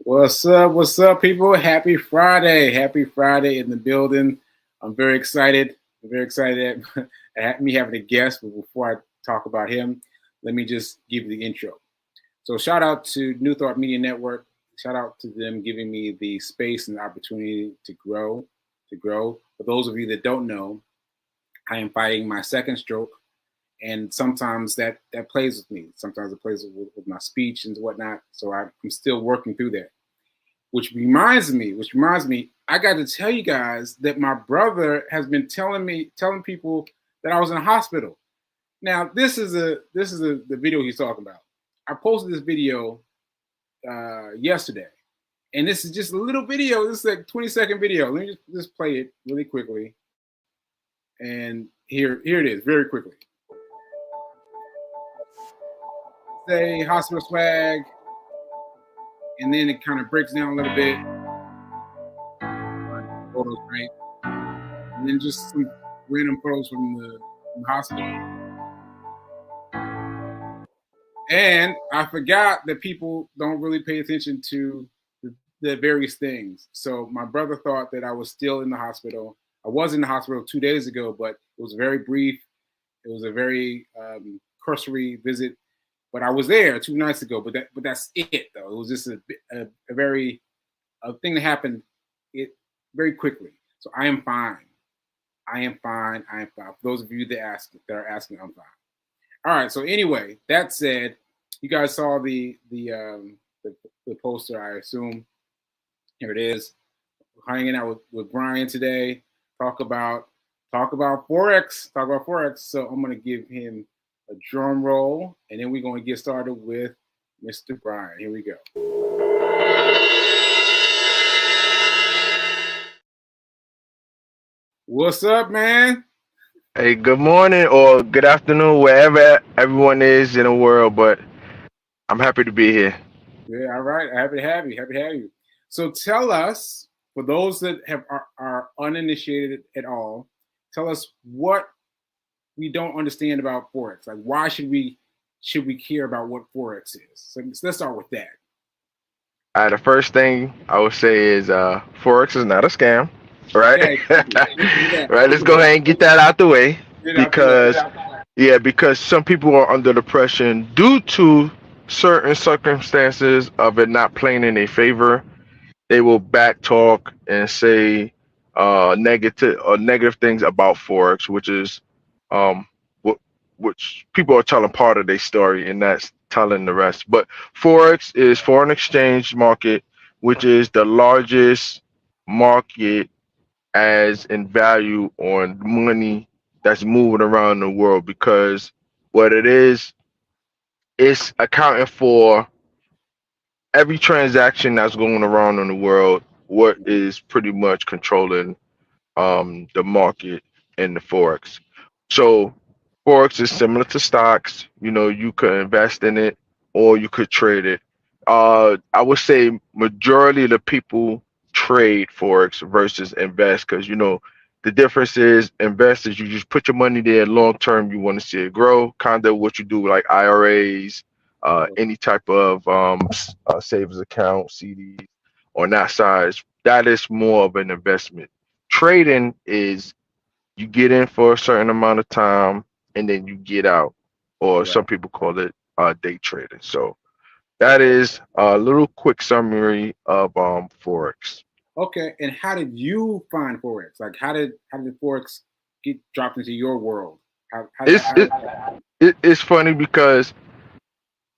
What's up, people? Happy Friday. Happy Friday in the building. I'm very excited. I'm very excited at me having a guest. But before I talk about him, let me just give you the intro. So, shout out to New Thought Media Network. Shout out to them giving me the space and the opportunity to grow. For those of you that don't know, I am fighting my second stroke, and sometimes that plays with me. Sometimes it plays with my speech and whatnot. So I'm still working through that. Which reminds me, I got to tell you guys that my brother has been telling people that I was in a hospital. Now, this is the video he's talking about. I posted this video yesterday, and this is just a little video. This is like 20-second video. Let me just play it really quickly, and here it is, very quickly. Say hospital swag, and then it kind of breaks down a little bit. Photos, right? And then just some random photos from the hospital. And I forgot that people don't really pay attention to the various things. So my brother thought that I was still in the hospital. I was in the hospital 2 days ago, but it was very brief. It was a very cursory visit. But I was there 2 nights ago. But that's it, though. It was just a thing that happened very quickly. So I am fine. I am fine. For those of you that are asking, I'm fine. All right. So anyway, that said, you guys saw the poster, I assume. Here it is. Hanging out with Brian today. Talk about Forex. So I'm gonna give him a drum roll, and then we're gonna get started with Mr. Brian. Here we go. What's up, man? Hey, good morning or good afternoon, wherever everyone is in the world, but I'm happy to be here. Yeah, all right. Happy to have you. So tell us, for those that are uninitiated at all, tell us what we don't understand about Forex. Like, why should we care about what Forex is? So let's start with that. The first thing I would say is Forex is not a scam, right? Right, let's go ahead and get that out the way because because some people are under the pressure due to certain circumstances of it not playing in their favor. They will back talk and say negative things about Forex, which is um what which people are telling part of their story and that's telling the rest. But Forex is foreign exchange market, which is the largest market as in value on money that's moving around the world because what it is, it's accounting for every transaction that's going around in the world, what is pretty much controlling the market and the forex. So forex is similar to stocks. You know, you could invest in it or you could trade it. I would say majority of the people trade forex versus invest because you know the difference is investors you just put your money there long term. You want to see it grow, kind of what you do like IRAs, any type of savings account, CDs on that size. That is more of an investment. Trading is you get in for a certain amount of time and then you get out, or some people call it day trading. So that is a little quick summary of forex. Okay, and how did you find Forex? Like, how did Forex get dropped into your world? It's it's funny because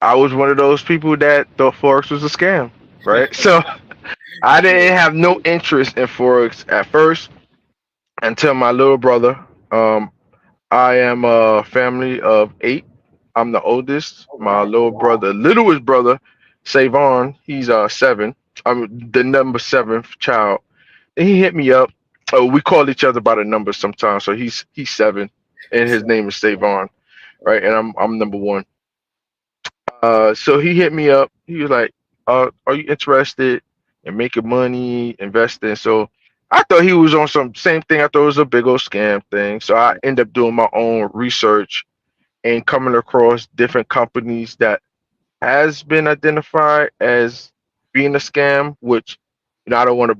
I was one of those people that thought forex was a scam, right? So I didn't have no interest in forex at first until my little brother. Um, I am a family of 8. I'm the oldest. My little brother, littlest brother, Savon, he's 7. I'm the number 7th child. And he hit me up. Oh, we call each other by the numbers sometimes. So he's 7, and his name is Savon, right? And I'm number 1. So he hit me up. He was like, "Are you interested in making money, investing?" So I thought he was on some same thing. I thought it was a big old scam thing. So I ended up doing my own research and coming across different companies that has been identified as being a scam, which I don't want to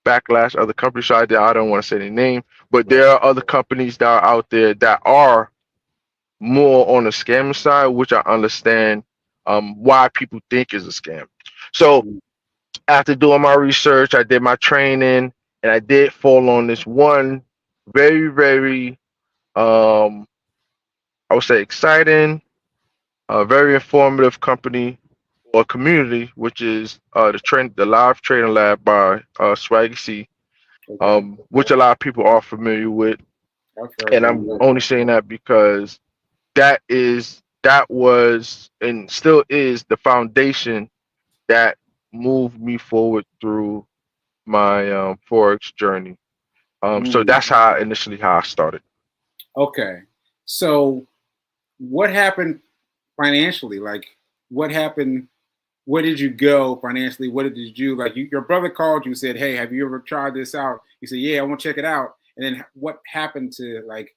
backlash other companies, so I don't want to say their name, but Right. there are other companies that are out there that are more on the scam side, which I understand why people think is a scam. So Mm. after doing my research, I did my training, and I did fall on this one very, very, I would say, exciting, very informative company or community, which is the live trading lab by Swaggy C, Okay. which a lot of people are familiar with. I've heard And them. I'm only saying that because that was and still is the foundation that moved me forward through my forex journey. So Mm. that's how I started. Okay. So what happened financially? Like, what happened? Where did you go financially? What did you do? Like, your brother called you, said, "Hey, have you ever tried this out?" You said, "Yeah, I want to check it out." And then what happened to, like,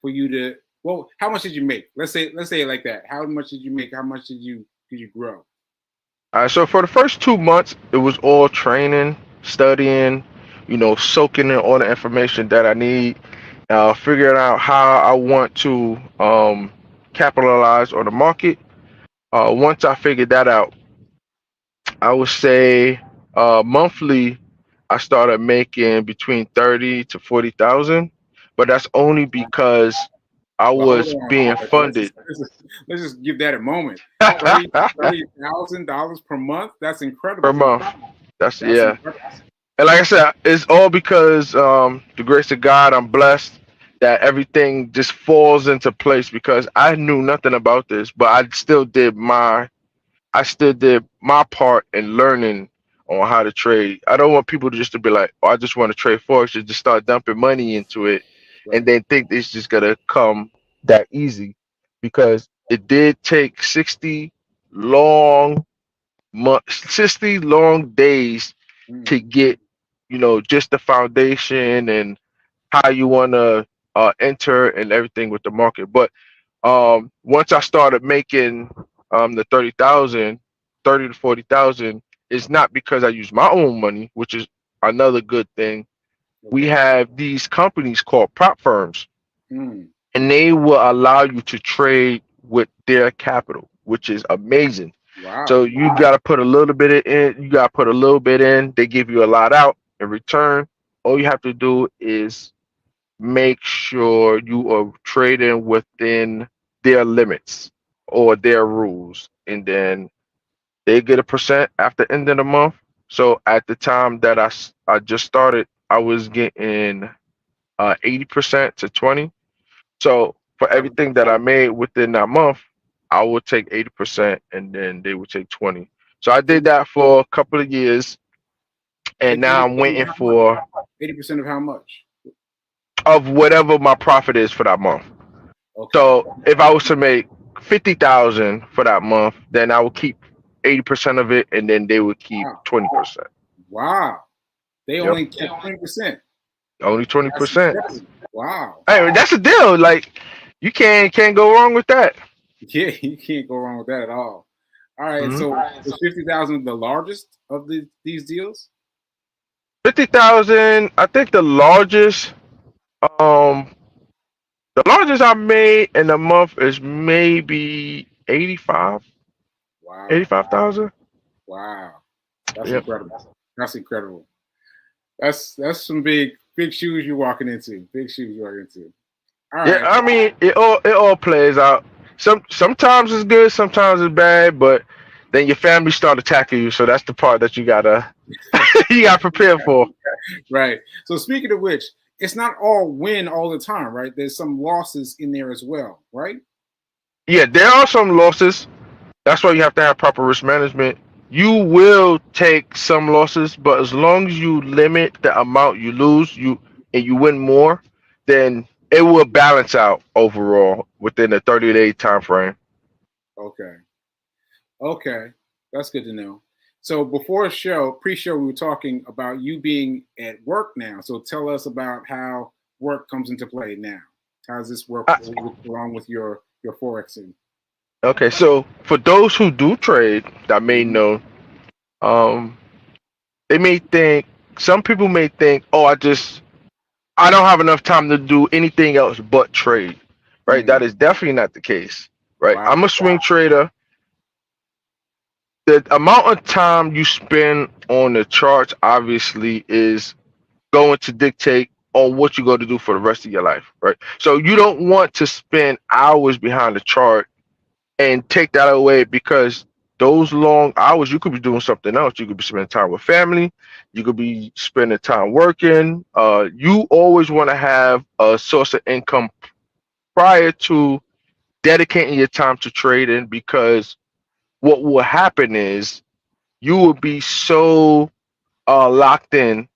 for you to? Well, how much did you make? Let's say it like that. How much did you make? How much did you grow? So for the first 2 months, it was all training, studying, soaking in all the information that I need, figuring out how I want to capitalize on the market. Once I figured that out, I would say monthly, I started making between 30 to 40,000, but that's only because I But hold was on, being funded. let's just give that a moment. 30 per $30,000 per month. That's incredible. month. That's That's yeah. incredible. And like I said, it's all because the grace of God. I'm blessed that everything just falls into place because I knew nothing about this, but I still did my part in learning on how to trade. I don't want people to just to be like, oh, I just want to trade forex, and just start dumping money into it, and Right. then think it's just gonna come that easy, because it did take long 60 long days to Mm. get, just the foundation and how you want to enter and everything with the market. But once I started making the 30 to 40,000, it's not because I use my own money, which is another good thing. We Okay. have these companies called prop firms, Mm. and they will allow you to trade with their capital, which is amazing. Wow. So you got to put a little bit in, you got to put a little bit in. They give you a lot out in return. All you have to do is make sure you are trading within their limits or their rules, and then they get a percent after end of the month. So at the time that I just started, I was getting 80% to 20. So for everything that I made within that month, I would take 80% and then they would take 20. So I did that for a couple of years, and now I'm 80% of waiting how much? for 80% of how much? of whatever my profit is for that month. Okay. So if I was to make 50,000 for that month, then I would keep 80% of it, and then they would keep Wow. 20%. Wow. They Yep, only kept 20%. only That's 20%. incredible. Wow. Hey, that's a deal. Like, you can't go wrong with that. Yeah, you can't go wrong with that at all. All right. Hmm. So is 50,000 the largest of these deals? 50,000. I think um the largest I made in a month is maybe Wow. 85,000. Wow. That's Yep. incredible. That's incredible. That's some big shoes you're walking into. Big shoes you're walking into. All Yeah, right. I mean, it all plays out. Sometimes it's good, sometimes it's bad, but then your family start attacking you, so that's the part that you gotta you gotta prepare for. Right. So speaking of which, it's not all win all the time, right? There's some losses in there as well, right? Yeah, there are some losses. That's why you have to have proper risk management. You will take some losses, but as long as you limit the amount you lose, you win more, then it will balance out overall within a 30-day time frame. Okay. Okay. That's good to know. So before pre-show, we were talking about you being at work now. So tell us about how work comes into play now. How does this work Uh, along with your forexing? okay, so for those who do trade that may know, Um, they may think some people may think, oh, I don't have enough time to do anything else but trade. Right? That Mm. is definitely not the case. Right? Wow. I'm a swing trader. The amount of time you spend on the charts obviously is going to dictate on what you're going to do for the rest of your life, right? So you don't want to spend hours behind the chart and take that away because those long hours you could be doing something else. You could be spending time with family. You could be spending time working. You always want to have a source of income prior to dedicating your time to trading because what will happen is you will be so locked in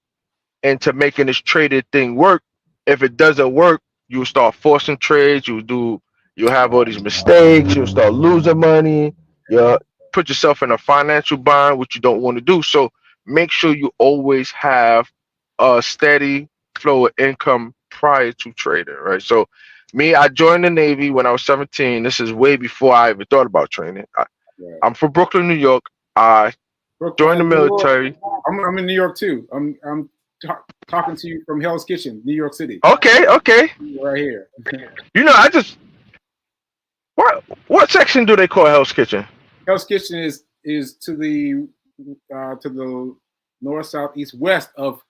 into making this traded thing work. If it doesn't work, you'll start forcing trades. You'll have all these mistakes. You'll start losing money. You'll put yourself in a financial bind, which you don't want to do. So make sure you always have a steady flow of income prior to trading, right? So me, I joined the Navy when I was 17. This is way before I even thought about training. Right. I'm from Brooklyn, New York. I joined the Brooklyn, New York. military. I'm in New York too. I'm talking to you from Hell's Kitchen, New York City. Okay, okay. Right here. I just what section do they call Hell's Kitchen? Hell's Kitchen is to the north, south, east, west of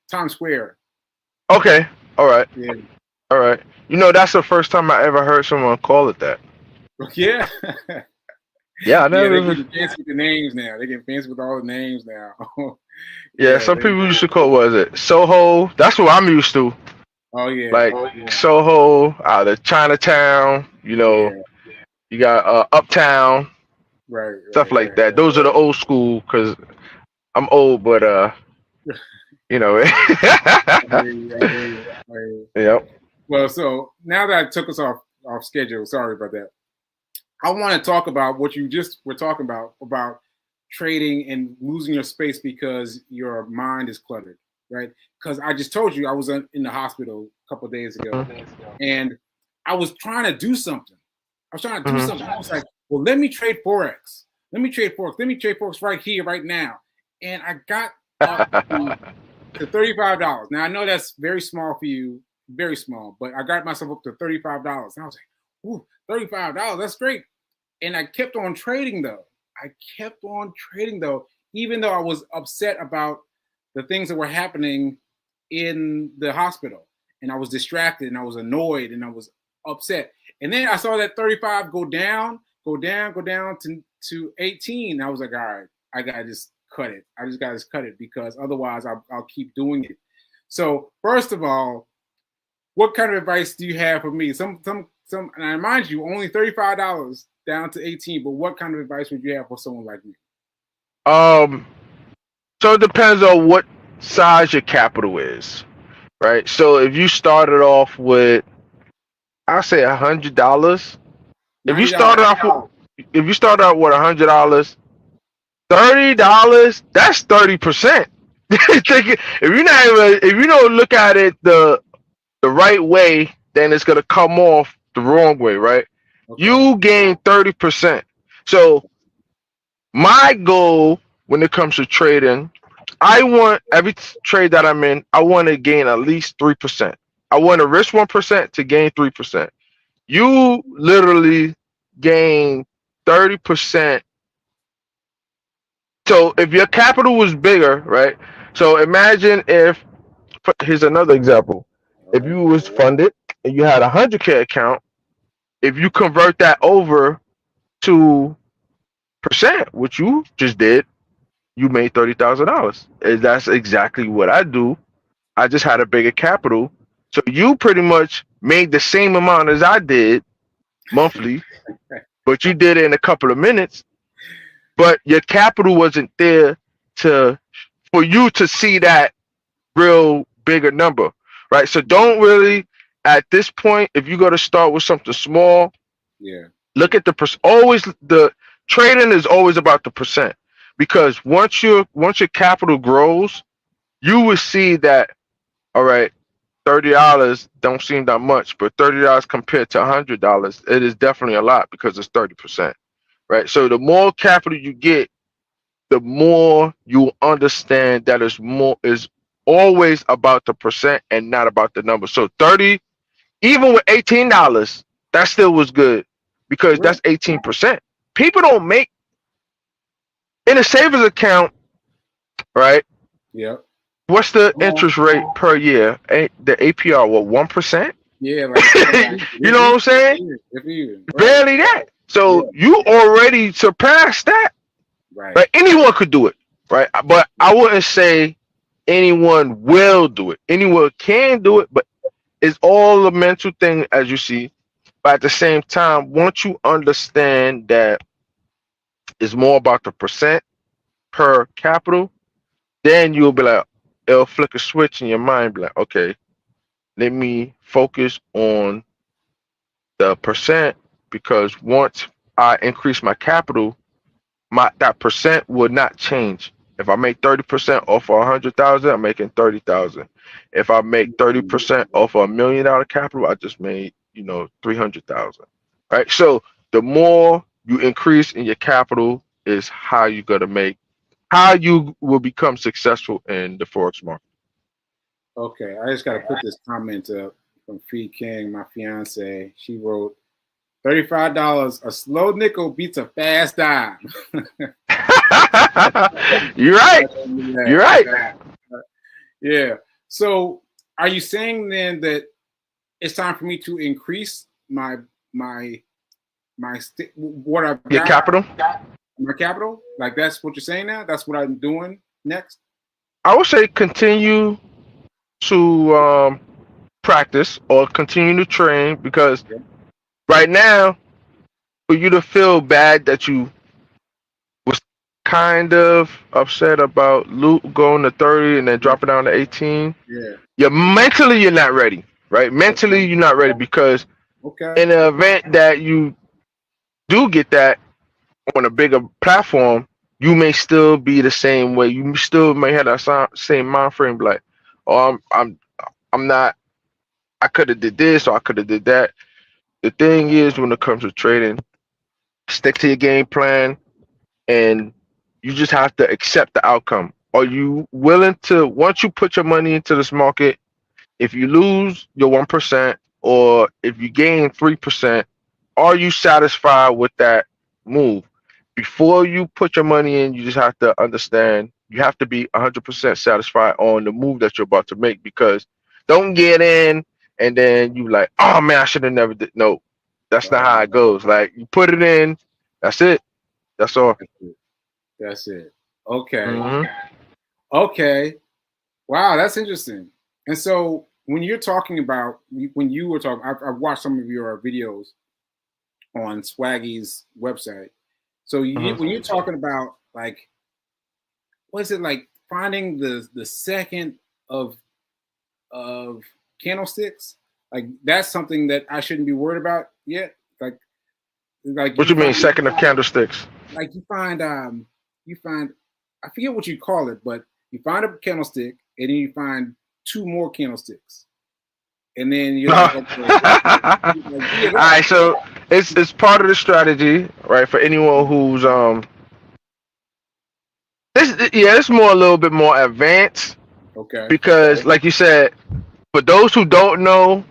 Times Square. Okay, all right, Yeah. all right. That's the first time I ever heard someone call it that. Yeah. Yeah, I Yeah, never. they get fancy with the names now. They get fancy with all the names now. Yeah, some people used to call was it Soho? That's what I'm used to. Oh yeah. Like Yeah. Soho, out of Chinatown. Yeah. You got Uptown, Right. stuff like that. Those are the old school because I'm old, but you know. I hear you, I hear you, I hear you. Yep. Well, so now that I took us off schedule, sorry about that. I want to talk about what you just were talking about trading and losing your space because your mind is cluttered, right? Because I just told you I was in the hospital a couple of days ago, and I was trying to do something. I was like, well, let me trade Forex. Let me trade Forex right here, right now. And I got up to $35. Now I know that's very small for you, very small, but I got myself up to $35. And I was like, ooh, $35, that's great. And I kept on trading though. Even though I was upset about the things that were happening in the hospital. And I was distracted and I was annoyed and I was upset. And then I saw that 35 go down to 18. And I was like, all right, I gotta just cut it. I just gotta cut it because otherwise I'll keep doing it. So first of all, what kind of advice do you have for me? Some, and I remind you, only $35 down to 18. But what kind of advice would you have for someone like me? So it depends on what size your capital is, right? So if you started off with, I'll say $100. If you started off with $100, $30, that's 30%. If you don't look at it the right way, then it's gonna come off the wrong way, right? Okay. You gain 30%. So my goal when it comes to trading, I want every trade that I'm in, I want to gain at least 3%. I want to risk 1% to gain 3%. You literally gain 30%. So if your capital was bigger, right? So imagine here's another example. If you was funded and you had a 100K account, if you convert that over to percent, which you just did, you made $30,000. That's exactly what I do. I just had a bigger capital. So you pretty much made the same amount as I did monthly, but you did it in a couple of minutes. But your capital wasn't there for you to see that real bigger number, right? So don't really, at this point, if you're going to start with something small, look at always the trading is always about the percent, because once your capital grows, you will see that, all right, $30 don't seem that much, but $30 compared to $100, it is definitely a lot because it's 30%, right? So the more capital you get, the more you understand that is always about the percent and not about the number. So 30, even with $18, that still was good because Right. that's 18%. People don't make in a savings account, right? Yep. What's the interest rate per year? The APR, what, 1%? Yeah, like You know what I'm saying? if even, right. Barely that. Yeah, So you already surpassed that. right. Right? Anyone could do it, right? But I wouldn't say anyone will do it. Anyone can do it, but it's all a mental thing, as you see. But at the same time, once you understand that it's more about the percent per capital, then you'll be like, it'll flick a switch in your mind, be like, okay, let me focus on the percent because once I increase my capital, my that percent would not change. If I make 30% off of 100,000, I'm making 30,000. If I make 30% off of $1 million capital, I just made 300,000. Right. So the more you increase in your capital is how you will become successful in the forex market. Okay, I just got to put this comment up from Fee King, my fiance. She wrote, $35, a slow nickel beats a fast dime. You're right. You're right. Yeah. So, are you saying then that it's time for me to increase my what I've Your got, capital. my capital? Like that's what you're saying now? That's what I'm doing next? I would say continue to practice or continue to train because Yeah. right now, for you to feel bad that you was kind of upset about Luke going to 30 and then dropping down to 18, Yeah. you're not ready, right? Mentally, you're not ready because Okay. in the event that you do get that on a bigger platform, you may still be the same way. You still may have that same mind frame, like, oh, I'm not. I could have did this or I could have did that. The thing is, when it comes to trading, stick to your game plan, and you just have to accept the outcome. Are you willing to, once you put your money into this market, if you lose your 1% or if you gain 3%, are you satisfied with that move? Before you put your money in, you just have to understand you have to be 100% satisfied on the move that you're about to make because don't get in and then you like, oh man, I should have never did. No, that's not how it goes. Like you put it in, that's it. That's all. That's it. That's it. Okay. Hmm. Okay. Wow, that's interesting. And so when you're talking about when you were talking, I've watched some of your videos on Swaggy's website. So Hmm. when you're talking about like, what is it like finding the second of of candlesticks? Like that's something that I shouldn't be worried about yet. Like What you you mean, find second of candlesticks? like you find I forget what you call it, but you find a candlestick and then you find two more candlesticks. And then you're No. like, okay, like, yeah, All right, so it's part of the strategy, right? For anyone who's it's more a little bit more advanced okay, because, like you said, for those who don't know,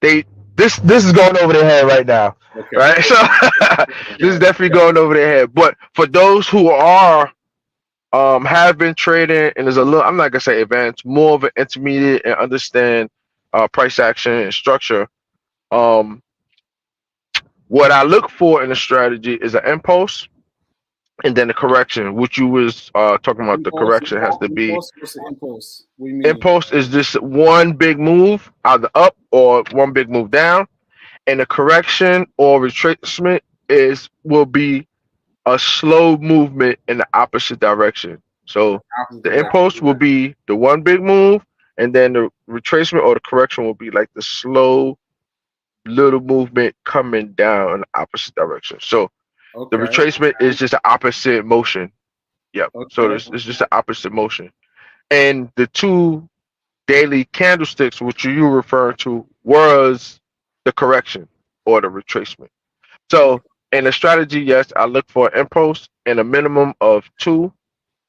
they this is going over their head right now, okay, right? So this is okay, definitely going over their head. But for those who are have been trading and is a little, I'm not gonna say advanced, more of an intermediate and understand price action and structure. Um, what I look for in a strategy is an impulse and then a correction. Which you was talking about. The impulse, correction has to be impulse. What's the impulse? What do you mean? impulse is just one big move either up or one big move down, and the correction or retracement is will be a slow movement in the opposite direction. So Opposite the direction. impulse will be the one big move, and then the retracement or the correction will be like the slow little movement coming down in the opposite direction. So the Okay, retracement is just an opposite motion. Yep. So okay, it's just an opposite motion. And the two daily candlesticks, which you were referring to, was the correction or the retracement. So okay. In a strategy, yes, I look for impulse and a minimum of two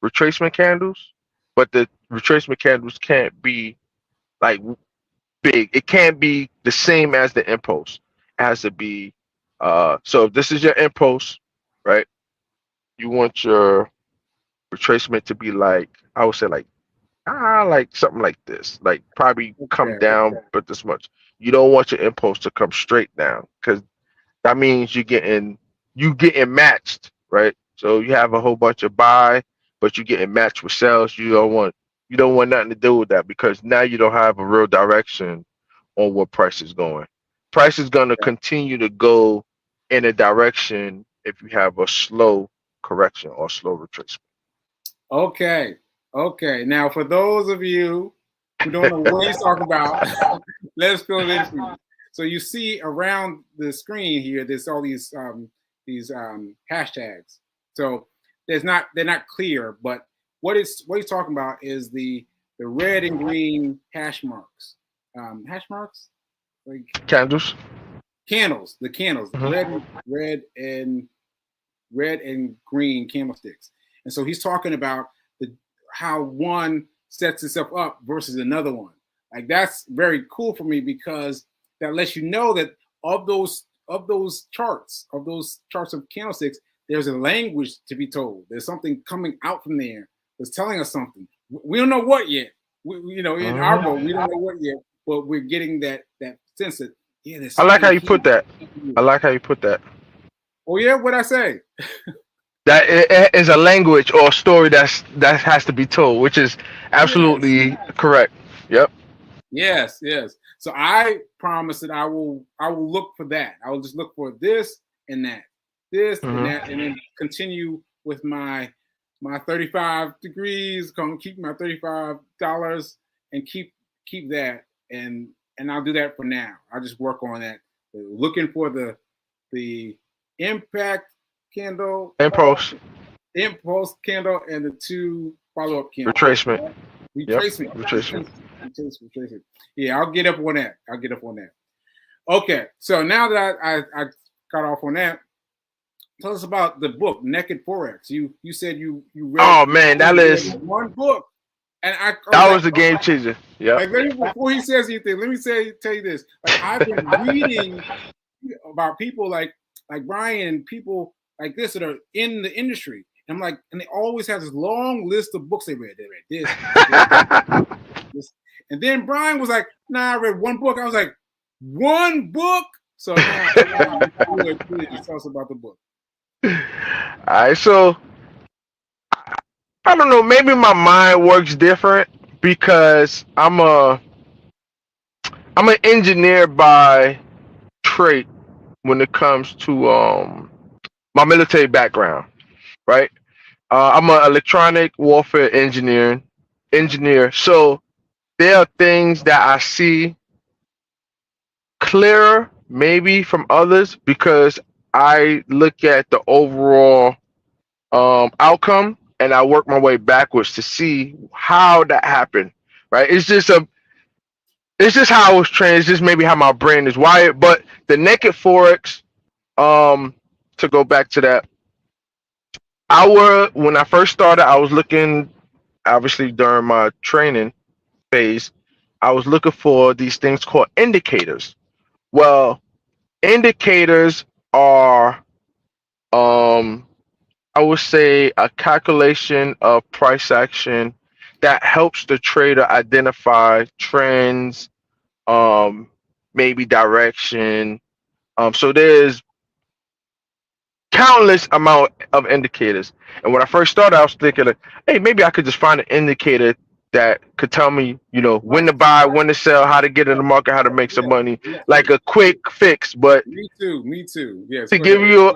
retracement candles, but the retracement candles can't be like big. It can't be the same as the impulse. It has to be so if this is your impulse, right? You want your retracement to be like I would say like something like this. Like probably come Okay. down but this much. You don't want your impulse to come straight down because that means you getting matched, right? So you have a whole bunch of buy, but you getting matched with sales. You don't want nothing to do with that because now you don't have a real direction on what price is going. Price is going to continue to go in a direction if you have a slow correction or slow retracement. Okay. Okay. Now, for those of you who don't know what he's talking about, let's fill it in for you. So you see around the screen here, there's all these hashtags. So they're not clear, but what he's talking about is the red and green hash marks. Hash marks, like Candles. candles, the candles, Hmm. and red and green candlesticks. And so he's talking about the how one sets itself up versus another one. Like that's very cool for me because that lets you know that of those charts of candlesticks, there's a language to be told. There's something coming out from there that's telling us something. We don't know what yet. In our Hmm. boat, we don't know what yet, but we're getting that sense that yeah, there's I like how something you put here. that. I like how you put that. Oh yeah, what I say? That it is a language or a story that has to be told, which is Yes. absolutely correct. Yep. Yes, yes. So I promise that I will look for that. I will just look for this and Hmm. that, and then continue with my 35 degrees. Come keep my $35 and keep that, and I'll do that for now. I'll just work on that. Looking for the impact candle, Impulse. impulse candle, and the two follow up candles. Retracement. Yep. Retracement. Retracement. Retracement. Yeah, I'll get up on that. I'll get up on that. Okay, so now that I got off on that, tell us about the book Naked Forex. You said you read Oh man, that is one book, and I was that like, was a game changer. Yep. let me before he says anything, let me tell you this. Like I've been reading about people like Brian and people like this that are in the industry. And I'm like, and they always have this long list of books they read. They read this. And then Brian was like, "Nah, I read one book." I was like, "One book?" So now, really tell us about the book. All right, so I don't know. Maybe my mind works different because I'm an engineer by trait when it comes to my military background, right? I'm an electronic warfare engineer. So there are things that I see clearer maybe from others because I look at the overall outcome and I work my way backwards to see how that happened. Right? It's just how I was trained. It's just maybe how my brain is wired. But the naked forex, um, to go back to that, when I first started, I was looking obviously during my training phase, I was looking for these things called indicators. Well, indicators are um I would say a calculation of price action that helps the trader identify trends, um, maybe direction. So there's countless amount of indicators. And when I first started, I was thinking, like, hey, maybe I could just find an indicator that could tell me, when Right. to buy, when to sell, how to get in the market, how to make some Yes. money, Yes. like a quick fix. But Me too. Me too. Yes. to Go give ahead. you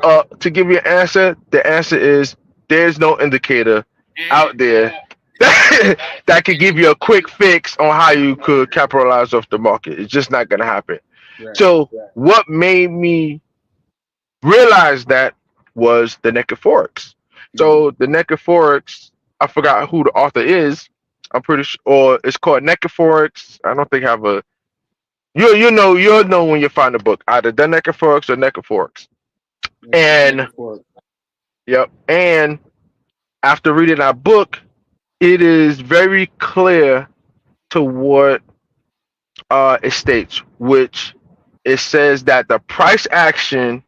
an answer, the answer is there's no indicator Eh. out there that could give you a quick fix on how you could capitalize off the market. It's just not gonna happen. Right. So what made me realize that was the naked forex. Mm-hmm. So the naked forex, I forgot who the author is. I'm pretty sure, or it's called naked forex. I don't think I have a. You'll know when you find the book either the naked forex or naked forex. And yep. And after reading our book, it is very clear to what it states, which it says that the price action,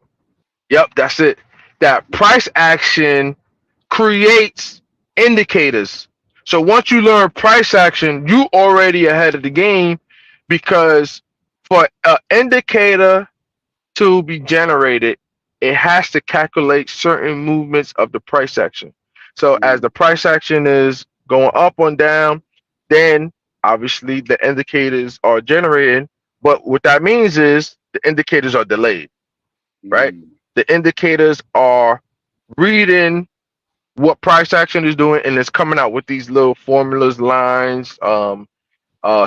yep, that's it. That price action creates indicators. So once you learn price action, you already ahead of the game because for an indicator to be generated, it has to calculate certain movements of the price action. So as the price action is going up or down, then obviously the indicators are generated. But what that means is the indicators are delayed, right? The indicators are reading what price action is doing and it's coming out with these little formulas, lines,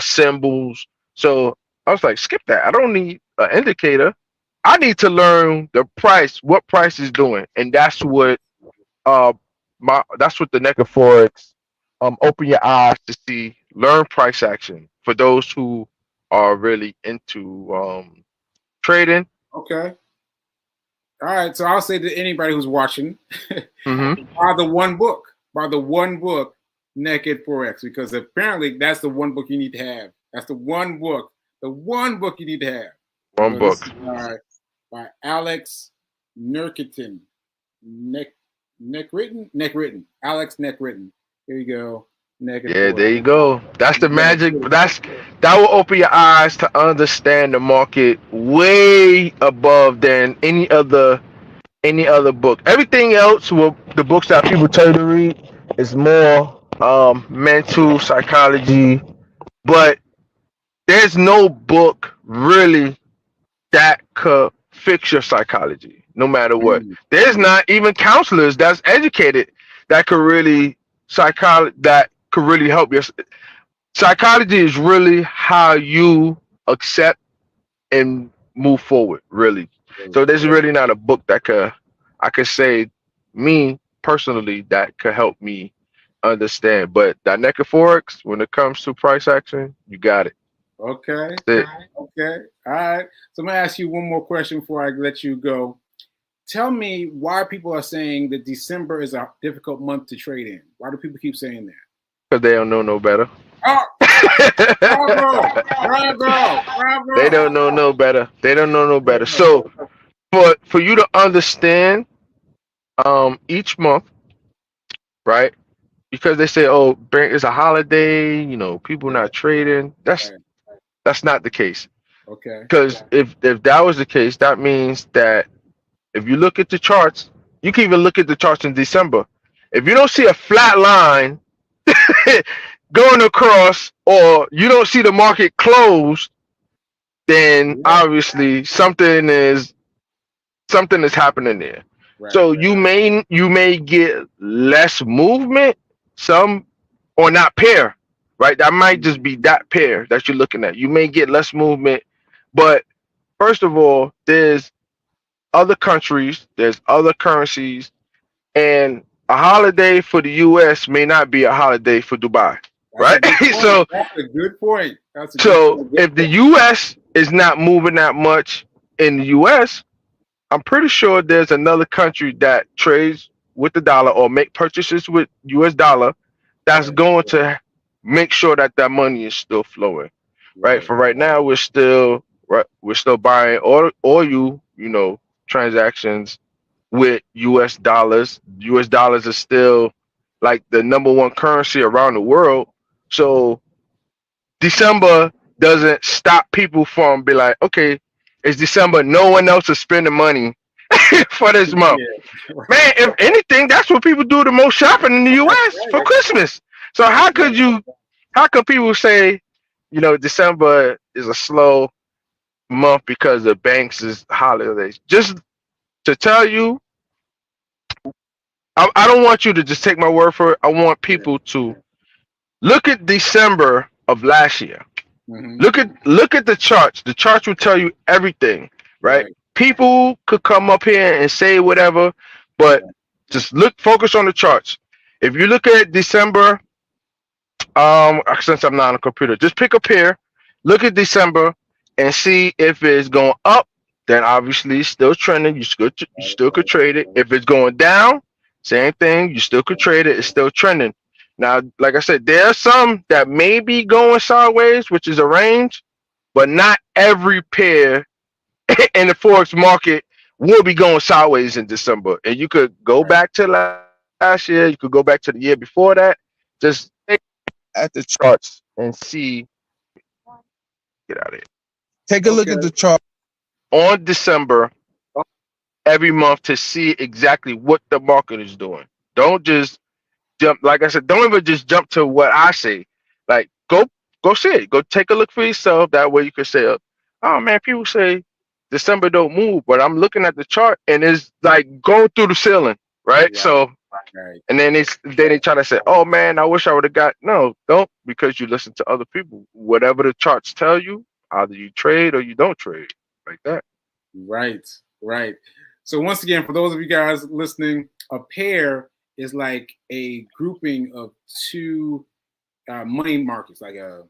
symbols. So I was like, skip that. I don't need an indicator. I need to learn the price, what price is doing, and uh that's what the NECA Forex open your eyes to see, learn price action for those who are really into trading. Okay. All right. So I'll say to anybody who's watching, Mm-hmm. buy the one book. Buy the one book, Naked Forex, because apparently that's the one book you need to have. That's the one book. The one book you need to have. One book. This is by Alex Nerkitten. Neckwritten. Alex Neckwritten. Here you go. Yeah, there you go. That's the magic. That will open your eyes to understand the market way above than any other book. Everything else, the books that people tell you to read, is more mental psychology. But there's no book really that could fix your psychology, no matter what. There's not even counselors that's educated that could really that could really help your psychology. Is really how you accept and move forward, really. So there's really not a book that I could say me personally that could help me understand. But that NECA Forex, when it comes to price action, you got it. Okay. That's it. Okay. All right. So I'm gonna ask you one more question before I let you go. Tell me why people are saying that December is a difficult month to trade in. Why do people keep saying that? Because they don't know no better. Oh, bravo. They don't know no better. They don't know no better. So for you to understand, each month, right? Because they say, oh, it's a holiday, people not trading. That's not the case. Okay. Because if that was the case, that means that if you look at the charts, you can even look at the charts in December. If you don't see a flat line going across, or you don't see the market closed, then obviously something is happening there. Right, so you may get less movement, some or not pair, right? That might just be that pair that you're looking at. You may get less movement, but first of all, there's other countries, there's other currencies, and a holiday for the US may not be a holiday for Dubai. Right? So that's a good point. If the US is not moving that much in the US, I'm pretty sure there's another country that trades with the dollar or make purchases with US dollar that's going to make sure that money is still flowing. Right? For right now, we're still buying oil, transactions with US dollars. US dollars is still like the number one currency around the world. So December doesn't stop people from be like, okay, it's December. No one else is spending money for this month. Yeah. Man, if anything, that's what people do the most shopping in the US for Christmas. So how could people say, December is a slow month because the banks is holidays? Just to tell you, I don't want you to just take my word for it. I want people to look at December of last year. Mm-hmm. Look at the charts. The charts will tell you everything, right? People could come up here and say whatever, but just focus on the charts. If you look at December, since I'm not on a computer, just pick a pair, look at December and see if it's going up then obviously it's still trending. You still could trade it. If it's going down, same thing. You still could trade it. It's still trending. Now, like I said, there are some that may be going sideways, which is a range, but not every pair in the forex market will be going sideways in December. And you could go back to last year. You could go back to the year before that. Just take at the charts and see. Get out of here. Take a look at Okay. the chart on December every month to see exactly what the market is doing. Don't just jump. Like I said, don't even just jump to what I say. Like go see it. Go take a look for yourself. That way you can say, oh man, people say December don't move, but I'm looking at the chart and it's like going through the ceiling, right? Right. So Right. and then they try to say, oh man, I wish I would have got no, don't because you listen to other people. Whatever the charts tell you, either you trade or you don't trade. Like that. Right. Right. So once again, for those of you guys listening, a pair is like a grouping of two money markets, like a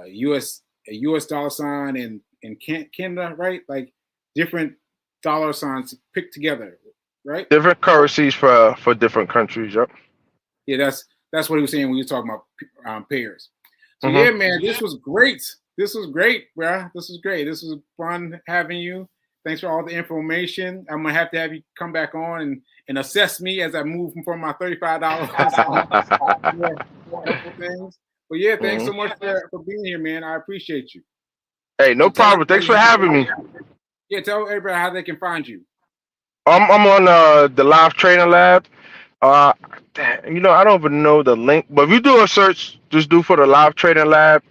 U.S. dollar sign and Canada, right? Like different dollar signs picked together, right? Different currencies for different countries. Yep. Yeah, that's what he was saying when you were talking about pairs. So Hmm. yeah, man, this was great. This was great, bro. This was great. This was fun having you. Thanks for all the information. I'm gonna have to have you come back on and assess me as I move from my $35 more helpful things. But yeah, thanks so much for being here, man. I appreciate you. Hey, no So tell problem. Thanks everybody for having me. tell everybody how they can find you. I'm on the live training lab. Uh, I don't even know the link, but if you do a search, just do for the live trading lab.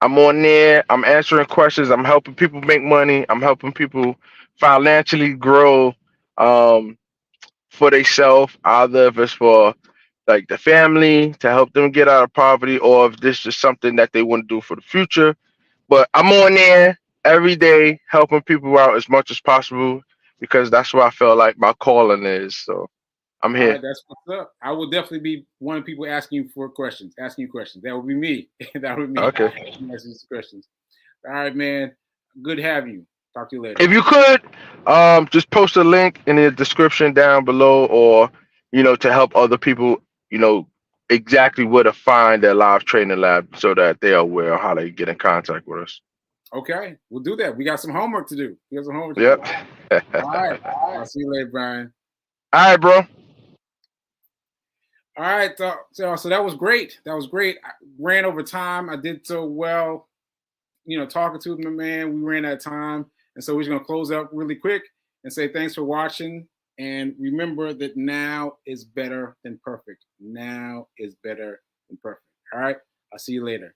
I'm on there. I'm answering questions. I'm helping people make money. I'm helping people financially grow um, for themselves, either if it's for like the family to help them get out of poverty, or if this is something that they want to do for the future. But I'm on there every day helping people out as much as possible because that's what I feel like my calling is. So I'm All here. right, that's what's up. I will definitely be one of the people asking you asking you questions. That would be me. That would be me Okay. asking you questions. All right, man. Good having you. Talk to you later. If you could, just post a link in the description down below, or to help other people, exactly where to find their live training lab, so that they are aware of how they get in contact with us. Okay, we'll do that. We got some homework to do. We got some homework to do. Yep. All right. I'll see you later, Brian. All right, bro. All right. So that was great. That was great. I ran over time. I did so well, talking to my man. We ran out of time. And so we're just going to close up really quick and say thanks for watching. And remember that now is better than perfect. Now is better than perfect. All right. I'll see you later.